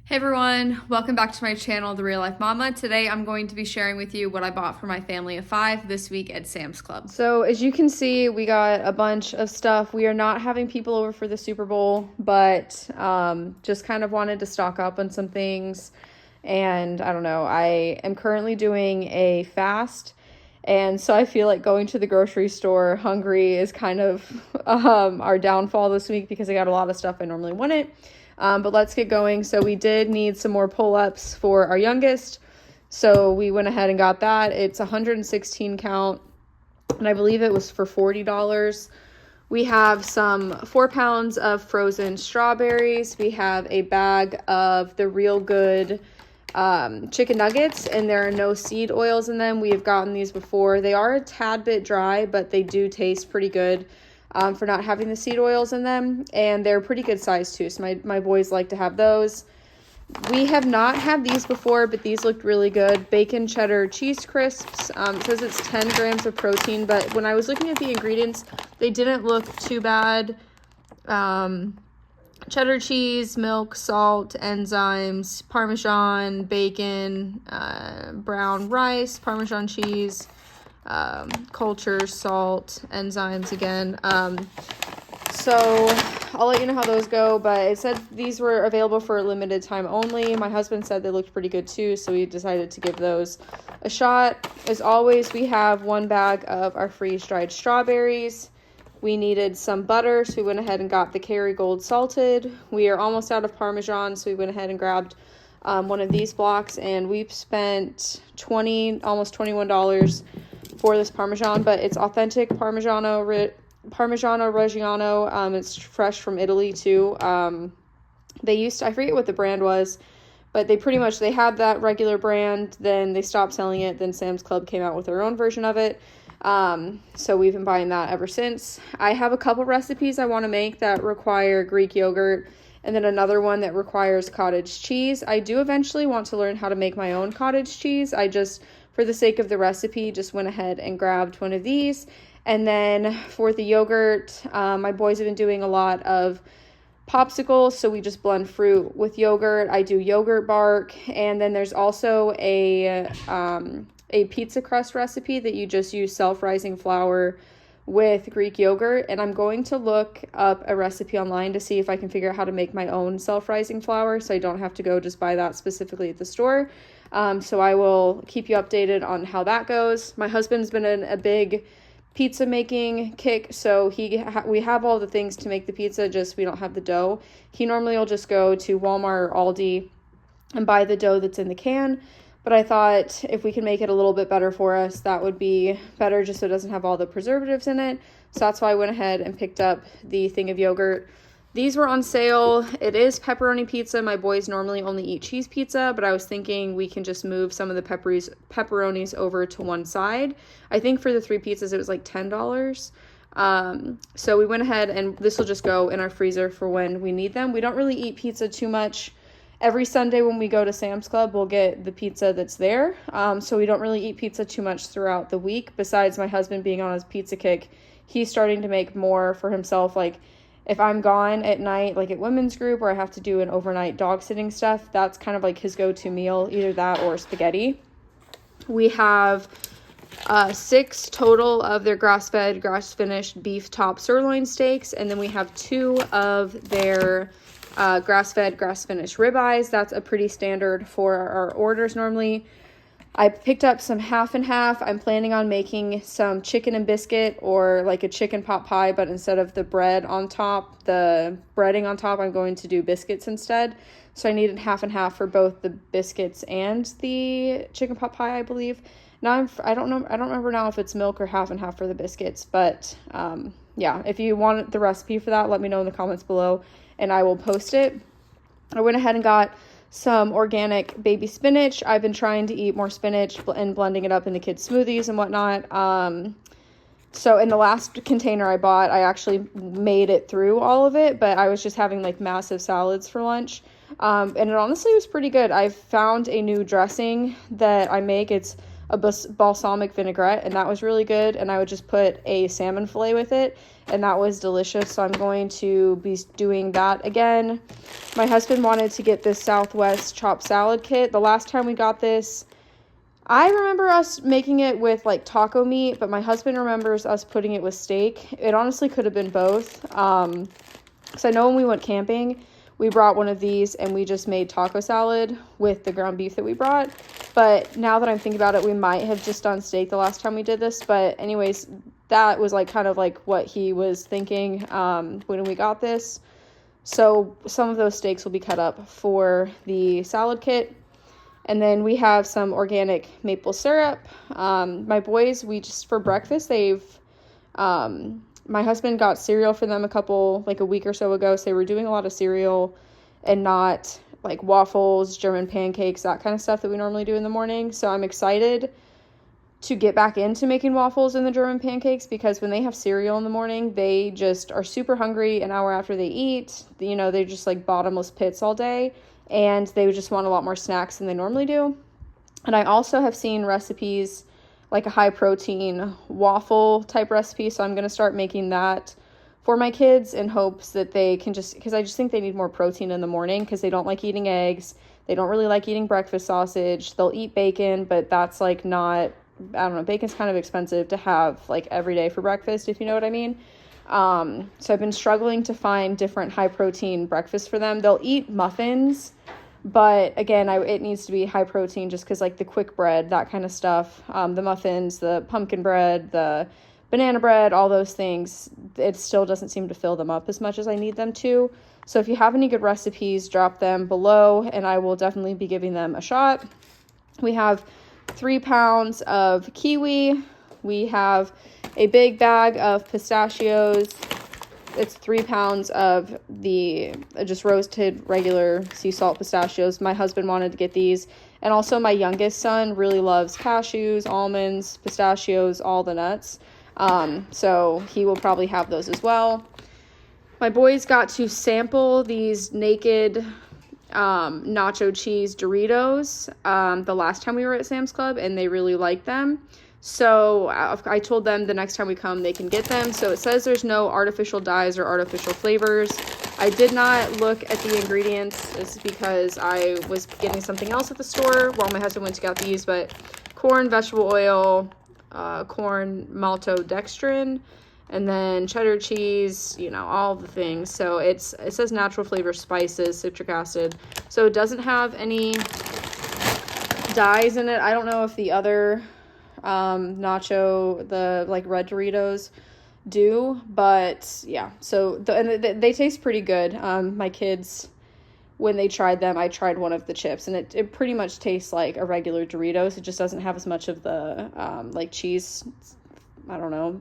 Hey everyone, welcome back to my channel, The Real Life Mama. Today I'm going to be sharing with you what I bought for my family of 5 this week at Sam's Club. So as you can see, we got a bunch of stuff. We are not having people over for the Super Bowl, but just kind of wanted to stock up on some things. And I don't know, I am currently doing a fast. And so I feel like going to the grocery store hungry is kind of our downfall this week because I got a lot of stuff I normally wouldn't. But let's get going. So we did need some more pull-ups for our youngest. So we went ahead and got that. It's 116 count, and I believe it was for $40. We have some 4 pounds of frozen strawberries. We have a bag of the Real Good chicken nuggets, and there are no seed oils in them. We have gotten these before. They are a tad bit dry, but they do taste pretty good. For not having the seed oils in them, and they're pretty good size too, so my boys like to have those. We have not had these before, but these looked really good. Bacon cheddar cheese crisps. It says it's 10 grams of protein, but when I was looking at the ingredients, they didn't look too bad. Cheddar cheese, milk, salt, enzymes, Parmesan, bacon, brown rice, Parmesan cheese, culture, salt, enzymes again. So I'll let you know how those go, but it said these were available for a limited time only. My husband said they looked pretty good too, so we decided to give those a shot. As always, we have 1 bag of our freeze-dried strawberries. We needed some butter, so we went ahead and got the Kerrygold salted. We are almost out of Parmesan, so we went ahead and grabbed one of these blocks, and we've spent almost $21 for this Parmesan, but it's authentic Parmigiano Reggiano. It's fresh from Italy too. I forget what the brand was, but they had that regular brand, then they stopped selling it, then Sam's Club came out with their own version of it. So we've been buying that ever since. I have a couple recipes I want to make that require Greek yogurt, and then another one that requires cottage cheese. I do eventually want to learn how to make my own cottage cheese. I just, for the sake of the recipe, just went ahead and grabbed one of these. And then for the yogurt, my boys have been doing a lot of popsicles, so we just blend fruit with yogurt. I do yogurt bark, and then there's also a pizza crust recipe that you just use self-rising flour with Greek yogurt, and I'm going to look up a recipe online to see if I can figure out how to make my own self-rising flour so I don't have to go just buy that specifically at the store. So I will keep you updated on how that goes. My husband's been in a big pizza making kick, so we have all the things to make the pizza, just we don't have the dough. He normally will just go to Walmart or Aldi and buy the dough that's in the can, but I thought if we can make it a little bit better for us, that would be better, just so it doesn't have all the preservatives in it. So that's why I went ahead and picked up the thing of yogurt. These were on sale. It is pepperoni pizza. My boys normally only eat cheese pizza, but I was thinking we can just move some of the pepperonis over to one side. I think for the 3 pizzas, it was like $10. So we went ahead, and this will just go in our freezer for when we need them. We don't really eat pizza too much. Every Sunday when we go to Sam's Club, we'll get the pizza that's there. So we don't really eat pizza too much throughout the week. Besides my husband being on his pizza kick, he's starting to make more for himself. Like, if I'm gone at night, like at women's group, or I have to do an overnight dog sitting stuff, that's kind of like his go-to meal, either that or spaghetti. We have 6 total of their grass-fed, grass-finished beef top sirloin steaks, and then we have 2 of their grass-fed, grass-finished ribeyes. That's a pretty standard for our orders normally. I picked up some half and half. I'm planning on making some chicken and biscuit, or like a chicken pot pie, but instead of the breading on top, I'm going to do biscuits instead. So I needed half and half for both the biscuits and the chicken pot pie, I believe. Now I don't remember now if it's milk or half and half for the biscuits, but yeah, if you want the recipe for that, let me know in the comments below and I will post it. I went ahead and got some organic baby spinach. I've been trying to eat more spinach and blending it up into kids' smoothies and whatnot. So in the last container I bought, I actually made it through all of it, but I was just having like massive salads for lunch. And it honestly was pretty good. I found a new dressing that I make. It's a balsamic vinaigrette, and that was really good. And I would just put a salmon fillet with it, and that was delicious. So I'm going to be doing that again. My husband wanted to get this Southwest chopped salad kit. The last time we got this, I remember us making it with like taco meat, but my husband remembers us putting it with steak. It honestly could have been both. So I know when we went camping, we brought one of these and we just made taco salad with the ground beef that we brought. But now that I'm thinking about it, we might have just done steak the last time we did this. But anyways, that was like kind of like what he was thinking when we got this. So some of those steaks will be cut up for the salad kit. And then we have some organic maple syrup. My boys, for breakfast, my husband got cereal for them a week or so ago. So they were doing a lot of cereal and not like waffles, German pancakes, that kind of stuff that we normally do in the morning. So I'm excited to get back into making waffles and the German pancakes, because when they have cereal in the morning, they just are super hungry an hour after they eat. They're just like bottomless pits all day. And they would just want a lot more snacks than they normally do. And I also have seen recipes like a high protein waffle type recipe. So I'm going to start making that for my kids in hopes that they can because I just think they need more protein in the morning, because they don't like eating eggs. They don't really like eating breakfast sausage. They'll eat bacon, but that's like not, I don't know, bacon's kind of expensive to have like every day for breakfast, if you know what I mean. So I've been struggling to find different high protein breakfasts for them. They'll eat muffins, but again, it needs to be high protein just because like the quick bread, that kind of stuff, the muffins, the pumpkin bread, the banana bread, all those things, it still doesn't seem to fill them up as much as I need them to. So if you have any good recipes, drop them below and I will definitely be giving them a shot. We have 3 pounds of kiwi. We have a big bag of pistachios. It's 3 pounds of the just roasted regular sea salt pistachios. My husband wanted to get these. And also my youngest son really loves cashews, almonds, pistachios, all the nuts. So he will probably have those as well. My boys got to sample these naked nacho cheese Doritos the last time we were at Sam's Club, and they really liked them. So I told them the next time we come they can get them. So it says there's no artificial dyes or artificial flavors. I did not look at the ingredients. It's because I was getting something else at the store while my husband went to get these, but corn, vegetable oil, corn maltodextrin, and then cheddar cheese, all the things. So it says natural flavor, spices, citric acid. So it doesn't have any dyes in it. I don't know if the other nacho, the like red Doritos do, but yeah. So they taste pretty good. My kids, when they tried them, I tried one of the chips, and it pretty much tastes like a regular Doritos. It just doesn't have as much of the like cheese. I don't know.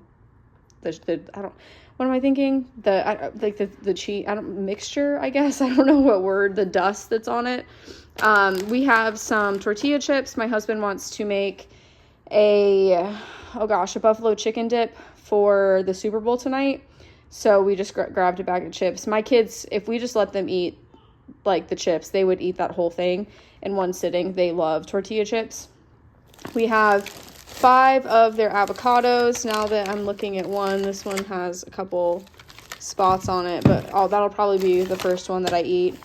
What am I thinking? The cheese, mixture, I guess. I don't know what word, the dust that's on it. We have some tortilla chips. My husband wants to make a buffalo chicken dip for the Super Bowl tonight. So we just grabbed a bag of chips. My kids, if we just let them eat like the chips, they would eat that whole thing in one sitting. They love tortilla chips. We have 5 of their avocados. Now that I'm looking at one, this one has a couple spots on it, but that'll probably be the first one that I eat.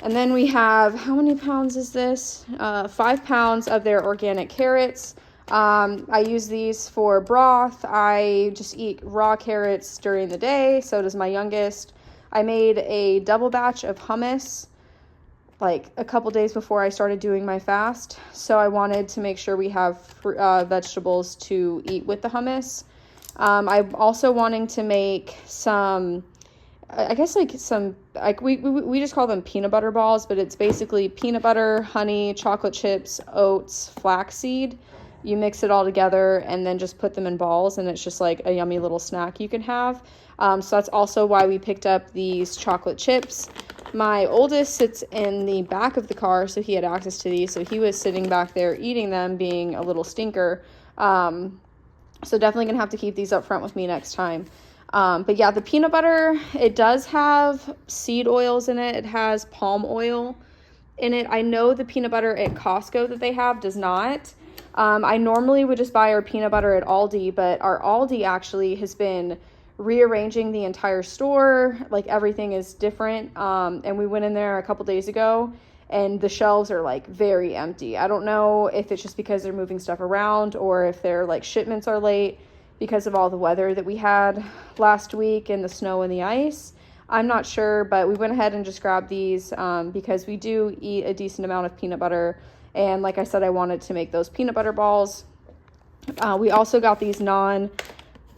And then we have, how many pounds is this? 5 pounds of their organic carrots. I use these for broth. I just eat raw carrots during the day. So does my youngest. I made a double batch of hummus like a couple days before I started doing my fast. So I wanted to make sure we have vegetables to eat with the hummus. I'm also wanting to make some, I guess like some, like we just call them peanut butter balls, but it's basically peanut butter, honey, chocolate chips, oats, flaxseed. You mix it all together and then just put them in balls, and it's just like a yummy little snack you can have. So that's also why we picked up these chocolate chips. My oldest sits in the back of the car, so he had access to these. So he was sitting back there eating them, being a little stinker. So definitely going to have to keep these up front with me next time. But yeah, the peanut butter, it does have seed oils in it. It has palm oil in it. I know the peanut butter at Costco that they have does not. I normally would just buy our peanut butter at Aldi, but our Aldi actually has been rearranging the entire store. Like, everything is different. And we went in there a couple days ago, and the shelves are like very empty. I don't know if it's just because they're moving stuff around or if their like shipments are late because of all the weather that we had last week and the snow and the ice. I'm not sure, but we went ahead and just grabbed these because we do eat a decent amount of peanut butter. And like I said, I wanted to make those peanut butter balls. We also got these naan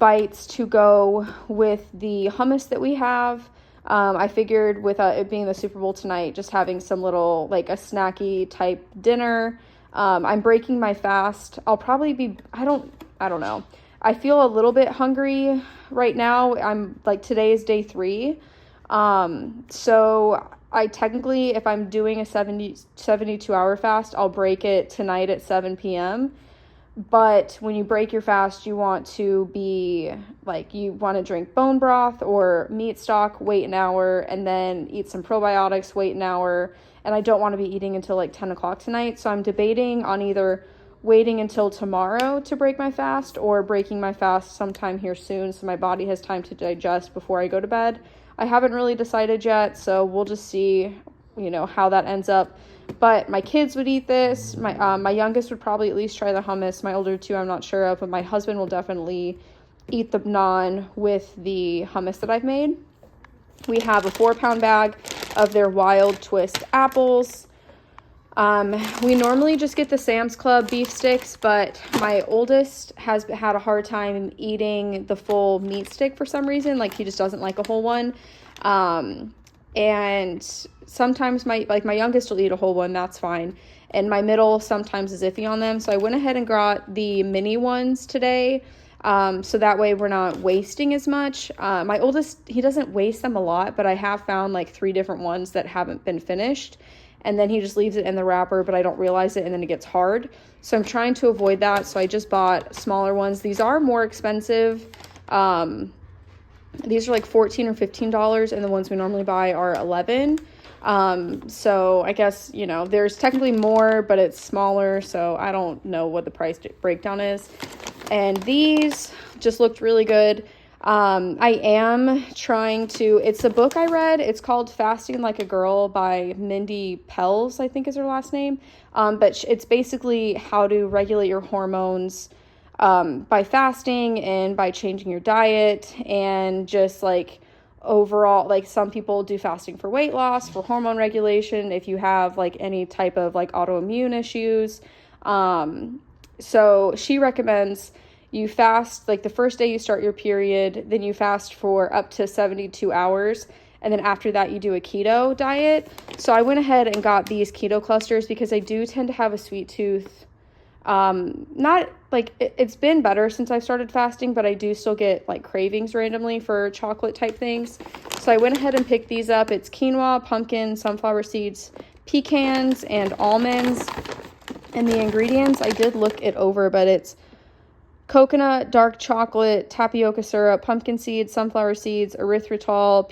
bites to go with the hummus that we have. I figured with it being the Super Bowl tonight, just having some little, like a snacky type dinner. I'm breaking my fast. I'll probably be, I don't know. I feel a little bit hungry right now. I'm like, today is day 3. So I technically, if I'm doing a 72-hour fast, I'll break it tonight at 7 p.m. But when you break your fast, you want to be like, you want to drink bone broth or meat stock, wait an hour, and then eat some probiotics, wait an hour. And I don't want to be eating until like 10 o'clock tonight. So I'm debating on either waiting until tomorrow to break my fast or breaking my fast sometime here soon so my body has time to digest before I go to bed. I haven't really decided yet, so we'll just see, how that ends up. But my kids would eat this. My youngest would probably at least try the hummus. My older 2, I'm not sure of, but my husband will definitely eat the naan with the hummus that I've made. We have a 4-pound bag of their Wild Twist apples. We normally just get the Sam's Club beef sticks, but my oldest has had a hard time eating the full meat stick for some reason. Like, he just doesn't like a whole one. And sometimes my youngest will eat a whole one, that's fine. And my middle sometimes is iffy on them. So I went ahead and got the mini ones today. So that way we're not wasting as much. My oldest, he doesn't waste them a lot, but I have found like 3 different ones that haven't been finished. And then he just leaves it in the wrapper, but I don't realize it, and then it gets hard. So I'm trying to avoid that. So I just bought smaller ones. These are more expensive. These are like $14 or $15, and the ones we normally buy are $11. So I guess, there's technically more, but it's smaller. So I don't know what the price breakdown is. And these just looked really good. I am trying to, it's a book I read. It's called Fasting Like a Girl by Mindy Pelz, I think is her last name. But it's basically how to regulate your hormones, by fasting and by changing your diet, and just like overall, like some people do fasting for weight loss, for hormone regulation, if you have like any type of like autoimmune issues. So she recommends you fast like the first day you start your period, then you fast for up to 72 hours. And then after that, you do a keto diet. So I went ahead and got these keto clusters because I do tend to have a sweet tooth. Not like it's been better since I started fasting, but I do still get like cravings randomly for chocolate type things. So I went ahead and picked these up. It's quinoa, pumpkin, sunflower seeds, pecans, and almonds. And the ingredients, I did look it over, but it's coconut, dark chocolate, tapioca syrup, pumpkin seeds, sunflower seeds, erythritol,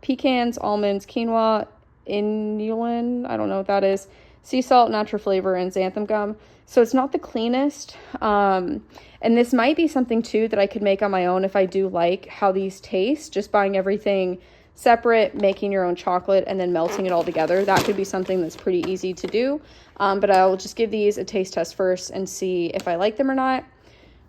pecans, almonds, quinoa, inulin, I don't know what that is, sea salt, natural flavor, and xanthan gum. So it's not the cleanest. And this might be something too that I could make on my own if I do like how these taste, just buying everything separate, making your own chocolate, and then melting it all together. That could be something that's pretty easy to do. But I'll just give these a taste test first and see if I like them or not.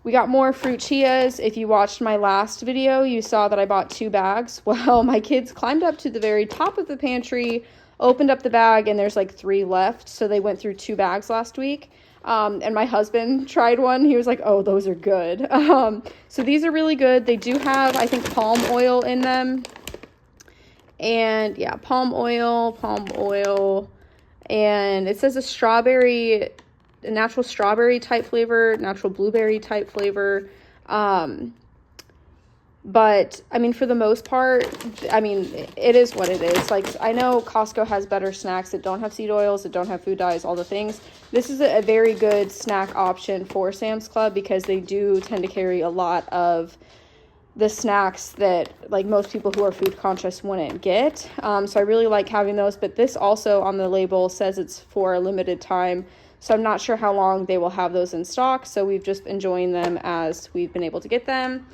We got more fruit chias. If you watched my last video, you saw that I bought 2 bags. Well, my kids climbed up to the very top of the pantry, opened up the bag, and there's like 3 left. So they went through 2 bags last week. And my husband tried one. He was like, oh, those are good. So these are really good. They do have, I think, palm oil in them. And yeah, palm oil. And it says a natural strawberry type flavor, natural blueberry type flavor. But I mean, for the most part, I mean, it is what it is. Like, I know Costco has better snacks that don't have seed oils, that don't have food dyes, all the things. This is a very good snack option for Sam's Club because they do tend to carry a lot of the snacks that like most people who are food conscious wouldn't get. So I really like having those, but this also on the label says it's for a limited time. So I'm not sure how long they will have those in stock. So we've just been enjoying them as we've been able to get them.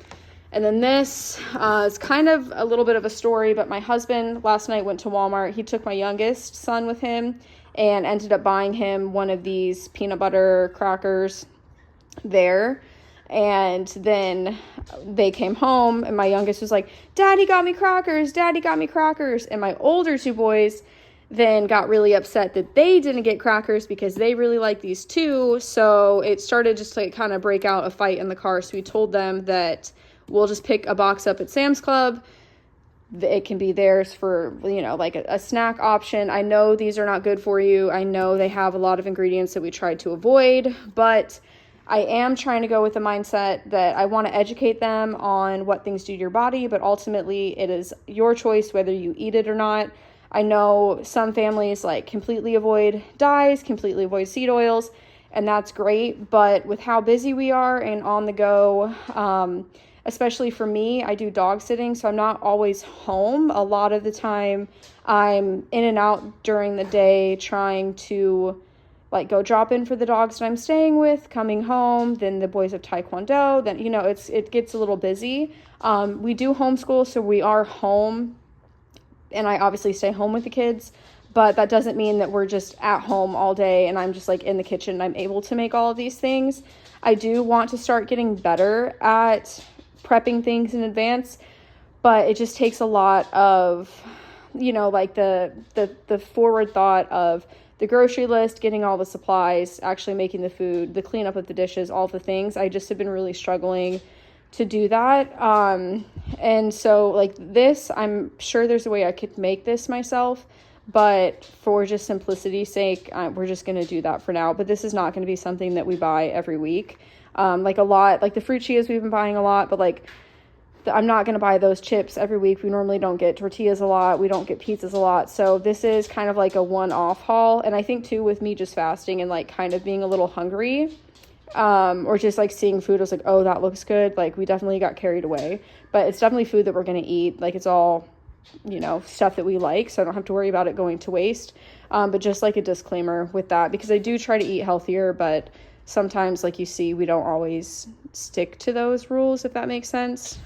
And then this is kind of a little bit of a story, but my husband last night went to Walmart. He took my youngest son with him and ended up buying him one of these peanut butter crackers there. And then they came home and my youngest was like, Daddy got me crackers, Daddy got me crackers. And my older two boys then got really upset that they didn't get crackers because they really like these too. So it started just to like kind of break out a fight in the car. So we told them that we'll just pick a box up at Sam's Club. It can be theirs for, you know, like a snack option. I know these are not good for you. I know they have a lot of ingredients that we tried to avoid, but I am trying to go with the mindset that I want to educate them on what things do to your body, but ultimately it is your choice whether you eat it or not. I know some families like completely avoid dyes, completely avoid seed oils, and that's great. But with how busy we are and on the go, especially for me, I do dog sitting, so I'm not always home. A lot of the time I'm in and out during the day trying to like go drop in for the dogs that I'm staying with, coming home, then the boys have Taekwondo, then, you know, it gets a little busy. We do homeschool, so we are home, and I obviously stay home with the kids, but that doesn't mean that we're just at home all day and I'm just like in the kitchen and I'm able to make all of these things. I do want to start getting better at prepping things in advance, but it just takes a lot of, you know, like the forward thought of the grocery list, getting all the supplies, actually making the food, the cleanup of the dishes, all the things. I just have been really struggling to do that. And so like this, I'm sure there's a way I could make this myself, but for just simplicity's sake, we're just going to do that for now. But this is not going to be something that we buy every week. Like a lot, like the fruit chias we've been buying a lot, but like I'm not going to buy those chips every week. We normally don't get tortillas a lot. We don't get pizzas a lot. So this is kind of like a one-off haul. And I think too, with me just fasting and like kind of being a little hungry, or just like seeing food, I was like, oh, that looks good. Like we definitely got carried away, but it's definitely food that we're going to eat. Like it's all, you know, stuff that we like. So I don't have to worry about it going to waste. But just like a disclaimer with that, because I do try to eat healthier, but sometimes like you see, we don't always stick to those rules, if that makes sense.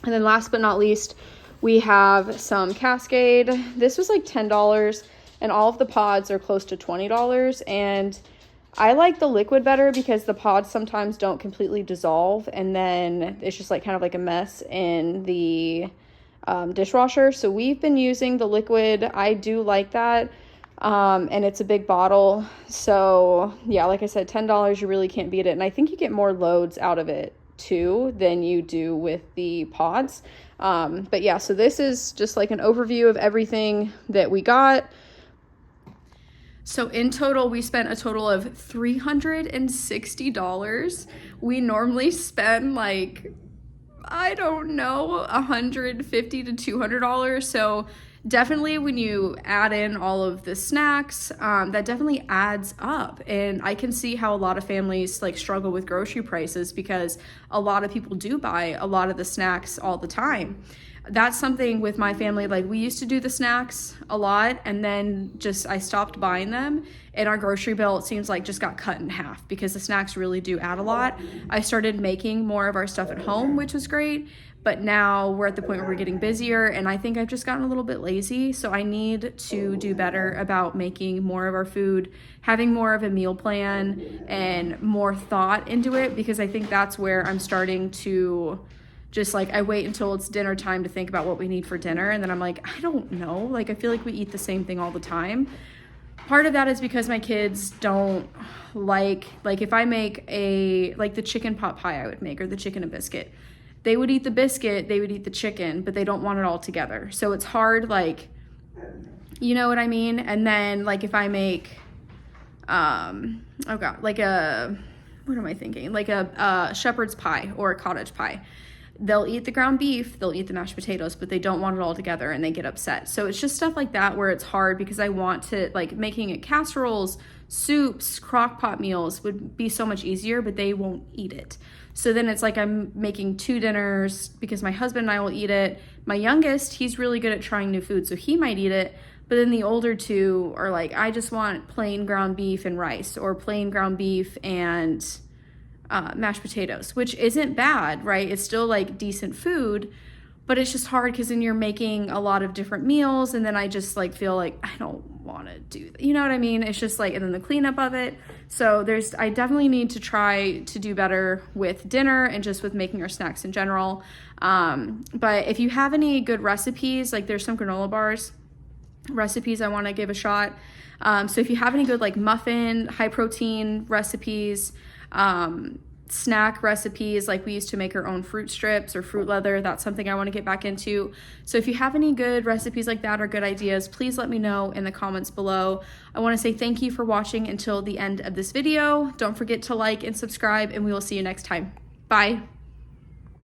And then last but not least, we have some Cascade. This was like $10 and all of the pods are close to $20. And I like the liquid better because the pods sometimes don't completely dissolve and then it's just like kind of like a mess in the dishwasher. So we've been using the liquid. I do like that. And it's a big bottle. So yeah, like I said, $10, you really can't beat it. And I think you get more loads out of it too than you do with the pods. But yeah, so this is just like an overview of everything that we got. So in total, we spent a total of $360. We normally spend like, I don't know, $150 to $200. So definitely when you add in all of the snacks, that definitely adds up. And I can see how a lot of families like struggle with grocery prices because a lot of people do buy a lot of the snacks all the time. That's something with my family, like we used to do the snacks a lot and then just I stopped buying them and our grocery bill, it seems like, just got cut in half because the snacks really do add a lot. I started making more of our stuff at home, which was great, but now we're at the point where we're getting busier and I think I've just gotten a little bit lazy. So I need to do better about making more of our food, having more of a meal plan and more thought into it, because I think that's where I'm starting to just like, I wait until it's dinner time to think about what we need for dinner. And then I'm like, I don't know. Like, I feel like we eat the same thing all the time. Part of that is because my kids don't like if I make like the chicken pot pie I would make or the chicken and biscuit, they would eat the biscuit, they would eat the chicken, but they don't want it all together. So it's hard, like, you know what I mean? And then like if I make, like a shepherd's pie or a cottage pie, they'll eat the ground beef, they'll eat the mashed potatoes, but they don't want it all together and they get upset. So it's just stuff like that where it's hard because I want to, like, making it casseroles, soups, crock pot meals would be so much easier, but they won't eat it. So then it's like I'm making 2 dinners because my husband and I will eat it. My youngest, he's really good at trying new food, so he might eat it. But then the older 2 are like, I just want plain ground beef and rice, or plain ground beef and mashed potatoes, which isn't bad, right? It's still like decent food, but it's just hard because then you're making a lot of different meals, and then I just like feel like I don't want to do that. You know what I mean? It's just like, and then the cleanup of it. So I definitely need to try to do better with dinner and just with making our snacks in general. But if you have any good recipes, like there's some granola bars recipes I want to give a shot. So if you have any good like muffin, high protein recipes, snack recipes, like we used to make our own fruit strips or fruit leather, that's something I want to get back into. So if you have any good recipes like that or good ideas, please let me know in the comments below. I want to say thank you for watching until the end of this video. Don't forget to like and subscribe, and we will see you next time. Bye.